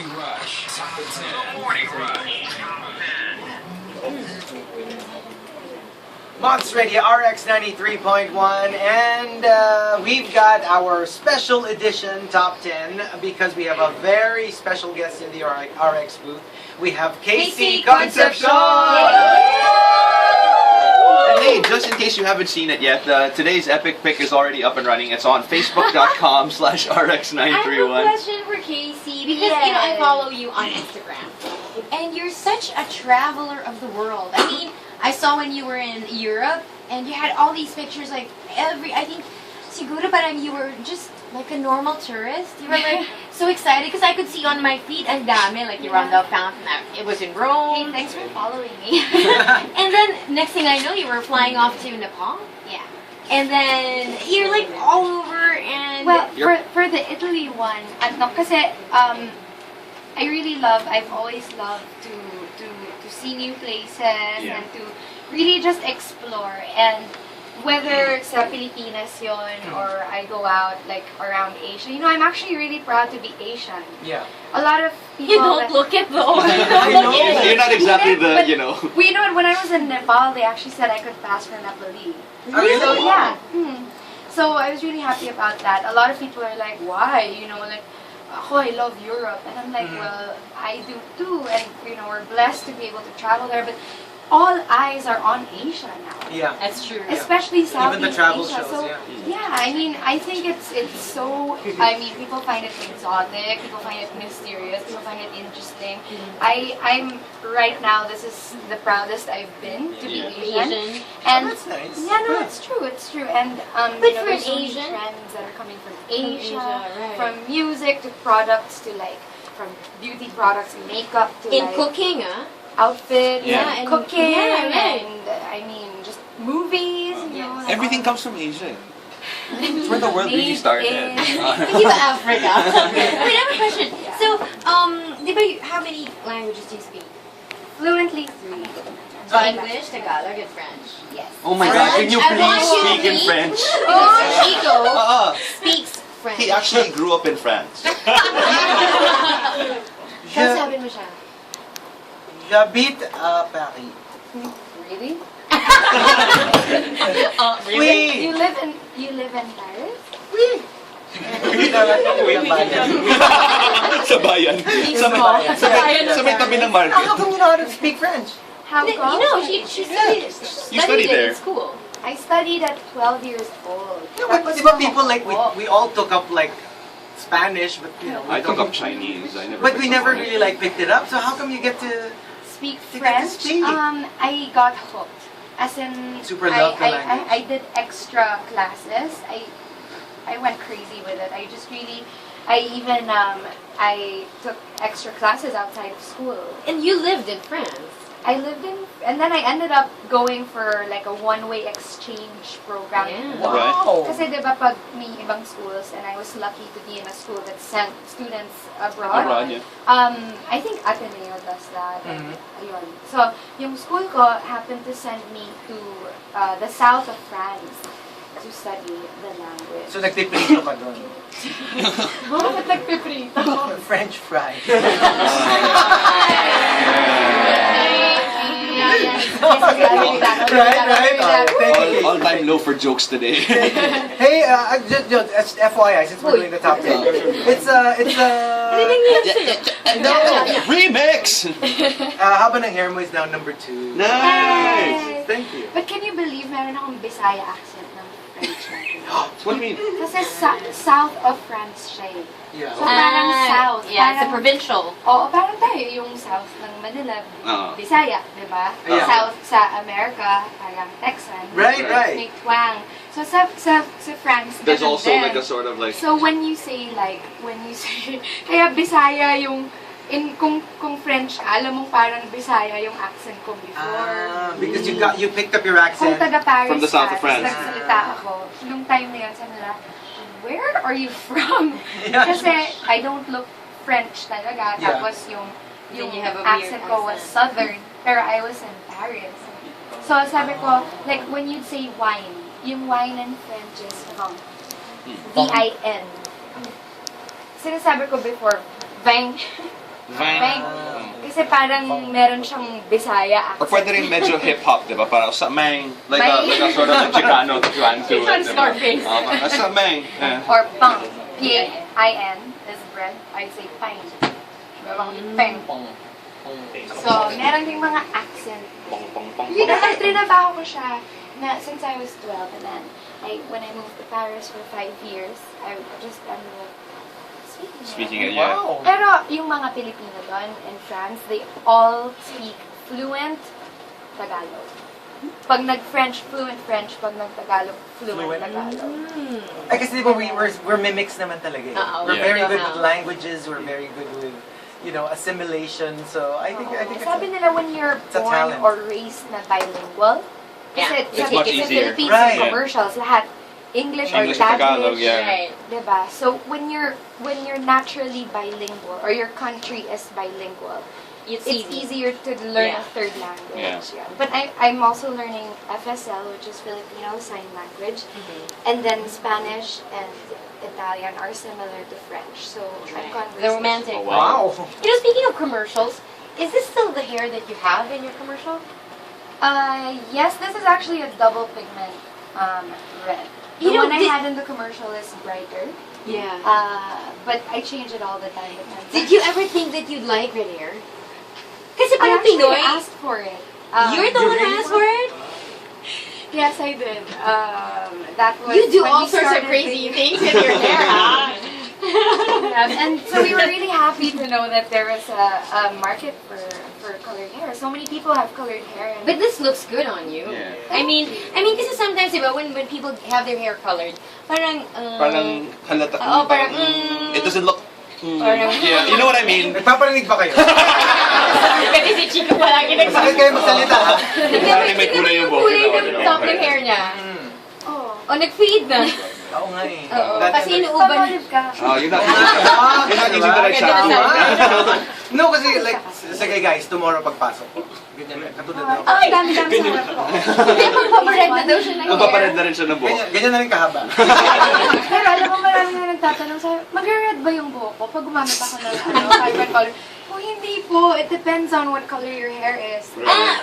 Morning Rush Top 10. The Morning Rush Top 10. Monster Radio RX 93.1, and we've got our special edition top 10 because we have a very special guest in the RX booth. We have Casey Concepcion! And hey, just in case you haven't seen it yet, today's epic pic is already up and running. It's on facebook.com/rx931. I have a question for Casey because you know I follow you on Instagram, and you're such a traveler of the world. I mean, I saw when you were in Europe, and you had all these pictures. Like I think, siguro parang you were just like a normal tourist. You were like so excited because I could see on my feet ang dami. Like you were on the fountain. It was in Rome. Hey, thanks for following me. And then next thing I know, you were flying off to Nepal. Yeah. And then you're like all over and Well, for the Italy one, kasi I've always loved to see new places and to really just explore, and whether sa Pilipinas yon or I go out like around Asia, you know, I'm actually really proud to be Asian. Yeah. A lot of people you don't look it though. You're not exactly the, you know. Well, you know what, when I was in Nepal, they actually said I could pass for Nepali. Really? So, yeah. So I was really happy about that. A lot of people are like, why? You know, like, oh, I love Europe. And I'm like, well, I do too. And, you know, we're blessed to be able to travel there. But all eyes are on Asia now. Yeah. That's true. Especially Southeast Even the travel Asia. shows, So, yeah. I mean, I think it's so, I mean, people find it exotic, people find it mysterious, people find it interesting. I'm, right now, this is the proudest I've been to be Asian. And that's nice. yeah, no, Good. it's true. And, But you know, for there's an so many Asian- trends that are coming from Asia, right. from music to products to like, from beauty products, makeup to In like, cooking, outfits, Yeah. and And- cooking, yeah, right. and I mean, just movies, you know. like Everything all- comes from Asia. It's where the world really Made started. in- Viva Africa. Wait, I have a question. Yeah. So, how many languages do you speak? Fluently 3. English, Tagalog, and French. Yes. Oh my I God, want- can you I want please you to speak in read. French? Because Chico speaks French. He actually grew up in France. Kausapin mo siya. J'habite à Paris. Really? Oui! You live in Paris? Oui! Sa bayan. Sa may tabi ng market. How come you know how to speak French? How You come? know, she studied, You studied it there. in school. I studied at 12 years old. No, That but was di ba from people like, Hong Kong. we all took up like Spanish, but you know. I took up Chinese. But we never really like picked it up, so how come you get to speak You get to French. speak. I got hooked. As in, Super love the I language. did extra classes. I went crazy with it. I just really, I even I took extra classes outside of school. And you lived in France. I lived in, and then I ended up going for like a one-way exchange program. Yeah. Wow! Kasi diba pag may ibang schools, and I was lucky to be in a school that sent students abroad. Abroad, yeah. I think Ateneo does that. And, ayun. So, yung school ko happened to send me to the south of France to study the language. So nagpiprito ka doon. Bakit nagpiprito? French fries. Right? Thank you. All-time low for jokes today. Hey, just FYI, since we're doing the top 10, it's Remix! Haba ng hair mo is now number 2. Nice! Thank you. But can you believe meron akong Bisaya accent ng French natin? What do you mean? Kasi south of France siya eh. Yeah. So parang south. Yeah, it's a parang, provincial. Oo, parang tayo yung south ng Manila. Bisaya, di ba? Yeah. South sa America, parang Texan. Right. May twang. So sa France, There's ganun also din. like a sort of like... So when you say, kaya Bisaya yung, kung French ka, alam mong parang Bisaya yung accent ko before. Because you picked up your Kung accent. taga Paris From the south of ka, France. tapos nagsalita ako, nung time na yun, sabi nila, where are you from? Yeah. Kasi I don't look French talaga. Yeah. Tapos yung Then you have a weird accent ko was accent. southern. Pero I was in Paris. So sabi ko, like when you'd say wine, yung wine in French is vin. V-I-N. Sinasabi ko before, vin. Bang. Kasi parang meron siyang Bisaya Or accent. pwede rin medyo hip-hop, di ba? Parang sa mang, like a sort of Chicano twang to it. Trying to start face. Sa mang. Yeah. Or pang. P-A-I-N is bread. I'd say pang. Pang. So, meron ding mga accent. Pong, pong, pong, You know, pong. trinabaho ko siya na since I was 12 and then when I moved to Paris for 5 years, I just ended up Speaking it, yeah. Wow. Pero yung mga Pilipino doon in France, they all speak fluent Tagalog. Pag nag-French, fluent French. Pag nag-Tagalog, fluent Tagalog. Ay, kasi di ba we're mimics naman talaga. We're Yeah. very good with languages. We're very good with, assimilation. So I think it's Sabi nila when you're it's a born talent. or raised na bilingual, kasi It's much sa easier. Philippines Right. commercials, lahat English or English or Tagalog, Taglish. yeah. Right. Diba? So when you're naturally bilingual or your country is bilingual, It's it's easy. easier to learn Yeah. a third language. Yeah. But I'm also learning FSL, which is Filipino Sign Language, and then Spanish and Italian are similar to French. So I'm conversing. The romantic. Oh, wow. Wow. You know, speaking of commercials, is this still the hair that you have in your commercial? Yes, this is actually a double pigment red. The You know, one I did- had in the commercial is brighter, Yeah. but I change it all the time. Did you ever think that you'd like red hair? Kasi I parang actually Pinoy, asked for it. you're the You one who really asked for it? Yes, I did. That was You do when all we sorts of started crazy dating. things with your hair, huh? And so we were really happy to know that there was a market for colored hair. So many people have colored hair. And But this looks good on you. Yeah. I mean, kasi sometimes, diba, when people have their hair colored, parang, Parang halata. Oo, parang, It doesn't look. Parang, Yeah, you know what I mean? Nagpaparinig ba kayo? kasi si Chico palagi Masakit kayo magsalita, ha? Parang may kulay yung buhok. kulay ng top ng hair niya. oh, O, nag-fade na. Oo nga eh. Oo, Dati kasi like- inuuban. pag-olive ka. Oh, you're not using the right Ganda shampoo. na. No, kasi like, sige guys, tomorrow pagpasok ko. Ganyan, katulad na ako. Ay, dami-dami sa harap ko. Hindi, magpapared na daw siya ng hair. Magpapared na rin siya ng buhok. Ganyan na rin kahaba. Pero alam mo, marami na nagtatanong sa'yo, mag-red ba yung buhok ko pag gumamit ako ng vibrant color? Oh, hindi po. It depends on what color your hair is.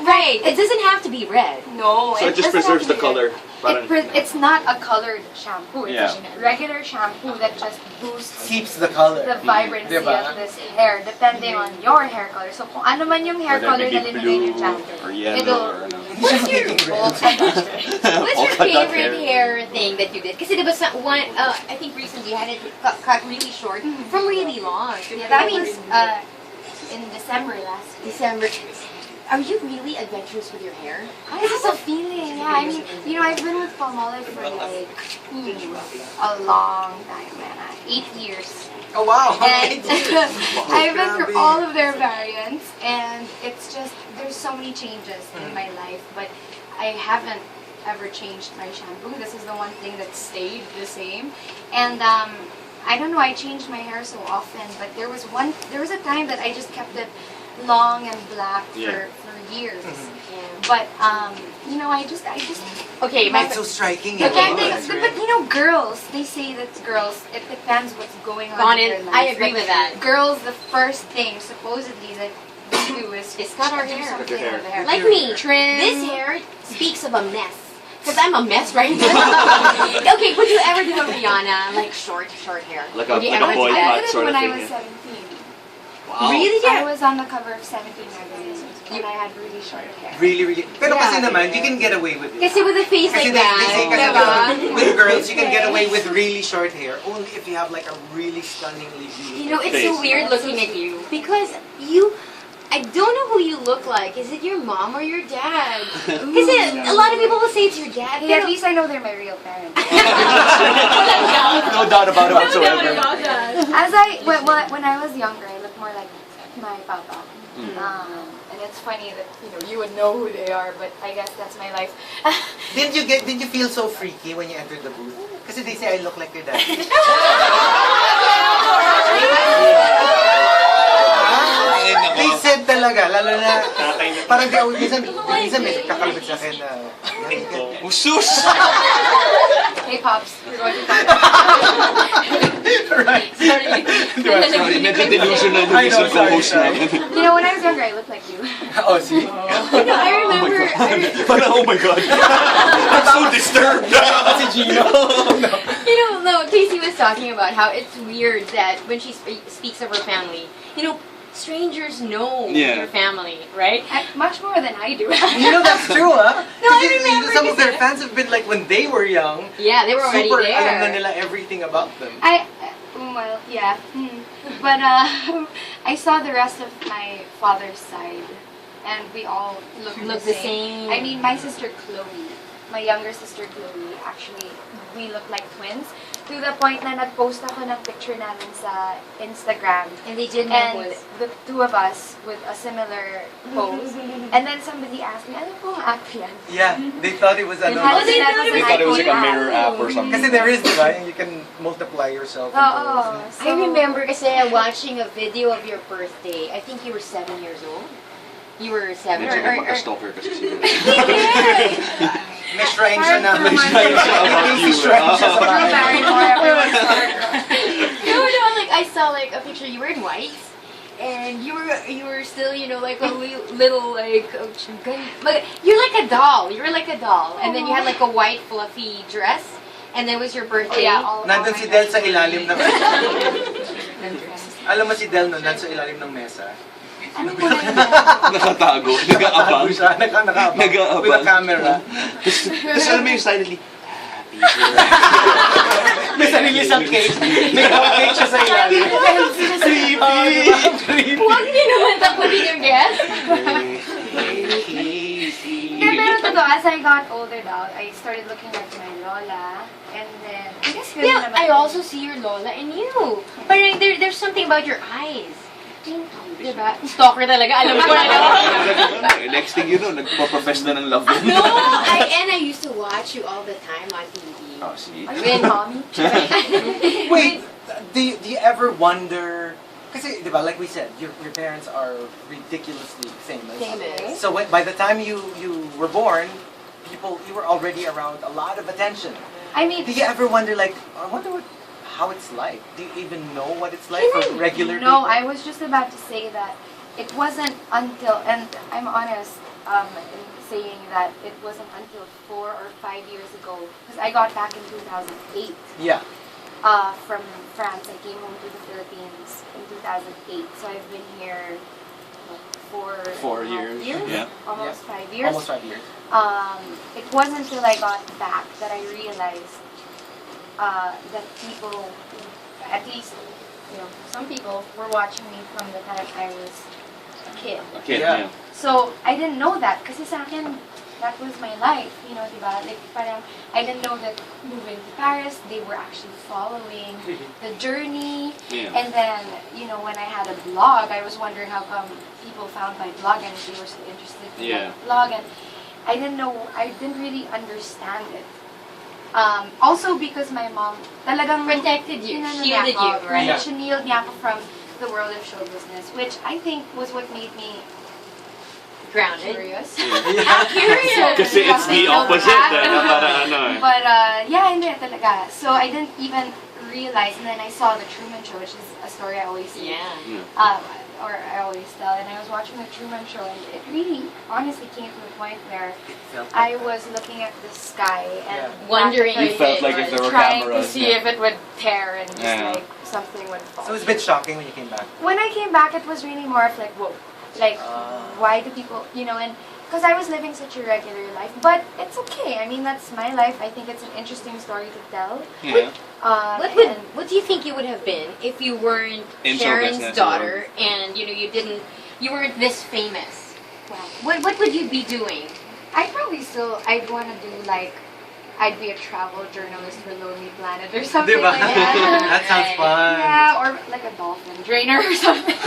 Right. It doesn't have to be red. No, So it just doesn't preserves have the to be red. color. It's not a colored shampoo. It's Yeah. a regular shampoo that just boosts Keeps the color. the vibrancy Diba? of this hair depending on your hair color. So kung ano man yung hair Whether color it na be linagay niyo blue dyan, or yellow it'll or ano. Hindi siya magiging red. What's your Polka dot favorite hair thing that you did? Kasi diba sa one, I think recently you had it cut really short from really long. Yeah, that I mean, was in December last year. December. Are you really adventurous with your hair? This is a feeling, yeah. I mean, you know, I've been with Palmolive for like a long time, man. 8 years. Oh wow! And I've been through Grabe. all of their variants, and it's just, there's so many changes in my life, but I haven't ever changed my shampoo. This is the one thing that stayed the same. And I don't know, I changed my hair so often, but there was a time that I just kept it long and black Yeah. for years. But you know, I just Okay, my It's so striking. but, eh? but you know, girls, they say that girls, it depends what's going on Gone in in. their life. I agree But with that. Girls, the first thing supposedly that we do is cut our do hair. something Cut your with the hair. hair. Like me. Trim. This hair speaks of a mess. Because I'm a mess right now. Okay, would you ever do a Rihanna, like short hair? Like a- Would you like a ever boy do I that? cut did it sort of when I thing, was yeah. 17. Wow. Really? I Yeah. was on the cover of 17 magazine, and I had really short hair. Really, really. Pero kasi Yeah. naman, you can get away with it. Kasi with a face Kasi like they say kasi that, with girls, you can get away with really short hair only if you have like a really stunningly beautiful. you know, it's so Face. weird looking at you. Because I don't know who you look like. Is it your mom or your dad? Because a lot of people will say it's your dad. Hey, at pero- least I know they're my real parents. No doubt about it whatsoever. When I was younger, I looked more like my papa. And it's funny that you would know who they are, but I guess that's my life. Did you feel so freaky when you entered the booth? Kasi they say I look like your dad. They said talaga, lalo na, parang minsan may kakalabit sa akin na, Usus! Hey, Pops, we're going to talk. Right. Sorry. Sorry, medyo delusional yung I know, isang co-host sorry. namin. You know, when I was younger, I looked like you. Oh, see? No, I remember. Parang, oh my god. I'm so disturbed. Si Gino. You know, no, Casey was talking about how it's weird that when she speaks of her family, you know, strangers know Yeah. your family, right? Much more than I do. You know, that's true, huh? No, I Kasi remember some of their kasi- fans have been like, when they were young, Yeah, they were already super there. alam na nila everything about them. Well, yeah. But I saw the rest of my father's side, and we all look the same. I mean, my sister Chloe, my younger sister Chloe, actually, we look like twins. To the point na nag-post ako ng picture namin sa Instagram. And they didn't know And who was. the two of us with a similar pose. And then somebody asked me, ano pong app yan? Yeah, they thought it was And ano. how they sinabi thought it sa They thought it was like a iPhone mirror app or Kasi something. there is, di ba? You can multiply yourself. Oo. I remember kasi watching a video of your birthday. I think you were 7 years old. You were 7 Medyo or magka-stalker kasi sila. May shrine siya na. May shrine siya about you. Shrine siya sa Drew bahay. Barrymore, everyone's No, like I saw like a picture. You were in white, and you were still, you know, like a little like you're like a doll. You were like a doll, and then you had like a white fluffy dress, and then it was your birthday. Yeah, all Nandun si Del sa ilalim ng... Alam mo si Del nun, nandun sa ilalim ng mesa. Ano mo na yun? Nakatago. Nag-aabang. Nakaabang siya, nakaabang. Nag-aabang. With a camera. Tapos alam mo yung silently, May sarili siyang cake. May cake siya sa ilalim. Creepy. Oh, diba? Creepy. Huwag niyo naman takutin yung guest. Hindi, pero totoo, as I got older daw, I started looking like my lola. And then, I guess ganun Yeah, naman. I also see your Lola in you. But there's something about your eyes. Diba? Stalker talaga. Alam ko na naman. next thing you know, nagpa-profess na ng love. No, I used to watch you all the time on TV. Oh, see? Are you with mommy? Wait, do you ever wonder... Kasi, di ba, like we said, your parents are ridiculously famous. Famous. So by the time you were born, you were already around a lot of attention. I mean, Do you ever wonder, like, I wonder how it's like? Do you even know what it's like for regular no, people? I was just about to say that it wasn't until, and I'm honest in saying that it wasn't until 4 or 5 years ago, because I got back in 2008 Yeah. from France. I came home to the Philippines in 2008, so I've been here what, 4 and a half years. Yeah. almost Yeah. 5 years. Almost 5 years. It wasn't until I got back that I realized that people, at least, you know, some people were watching me from the time I was a kid. Okay, Yeah. yeah. So, I didn't know that kasi sa akin, that was my life, you know, diba? Like, parang, I didn't know that moving to Paris, they were actually following the journey. Yeah. And then, you know, when I had a blog, I was wondering how come people found my blog and they were so interested in Yeah. my blog. And I didn't know, I didn't really understand it. Also because my mom talagang Protected you, inano shielded niya ako, you, right? Yeah. Shielded niya ako from the world of show business, which I think was what made me Grounded. curious. Yeah. Curious. Kasi it's the opposite. Na parang ano eh. But yeah, hindi talaga. So I didn't even realize, and then I saw the Truman Show, which is a story I always see. Yeah. Or I always tell, and I was watching the Truman Show, and it really, honestly, came to a point where I was looking at the sky and Yeah. Wondering You if felt it like if was there were trying to cameras. see yeah. if it would tear and just Yeah. like something would fall. So it was a bit shocking when you came back. When I came back, it was really more of like, whoa, like, why do people, you know, and because I was living such a regular life, but it's okay. I mean, that's my life. I think it's an interesting story to tell. Yeah. And What do you think you would have been if you weren't In show Sharon's business daughter and you know you weren't this famous? wow. What would you be doing? I'd probably still, I'd want to do like, I'd be a travel journalist for Lonely Planet or something Diba? like that. That sounds fun. Yeah, or like a dolphin trainer or something.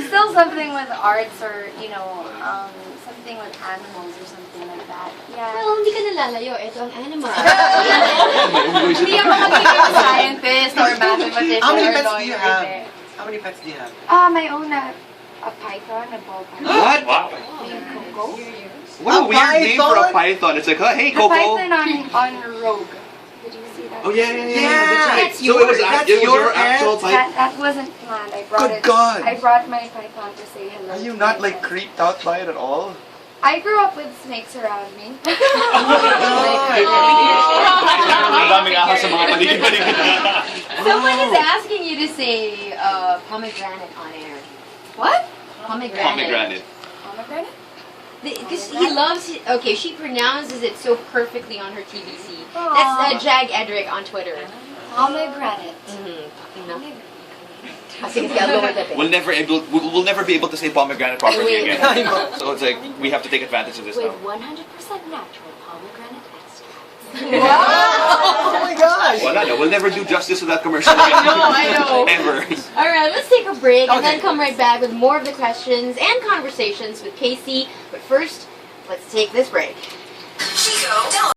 Still something with arts or, you know, something with animals or something like that. Yeah. Well, hindi ka nalalayo. Ito ang animal. Hindi ako magiging scientist or mathematician How many or pets do lawyer. you have? hindi. How many pets do you have? My own, a python, a ball python. What? Wow. Named Coco. What a A weird name for a python? python. It's like, hey, The Coco. python on Rogue. Did you see that? Oh yeah, yeah, yeah. Yeah, That's right. that's So it was, that's it was your your actual pet? type. That wasn't planned. I brought Good it. God. I brought my python to say hello. Are you to not my like friends. creeped out by it at all? I grew up with snakes around me. Ang daming ahas sa mga paligid-paligid. Someone is asking you to say pomegranate on air. What? Pomegranate. Pomegranate. Pomegranate? Because he loves it. Okay, she pronounces it so perfectly on her TVC. Aw. That's Jag Edric on Twitter. Pomegranate. Mm-hmm. Sige, sige, I'll go with it. We'll never be able to say pomegranate properly Wait. again. So it's like we have to take advantage of this With now. 100% natural pomegranate extract. Wow! Oh my gosh! Wala na. We'll never do justice to that commercial again. I know. Ever. All right, let's take a break and Okay. then come right back with more of the questions and conversations with Casey. But first, let's take this break.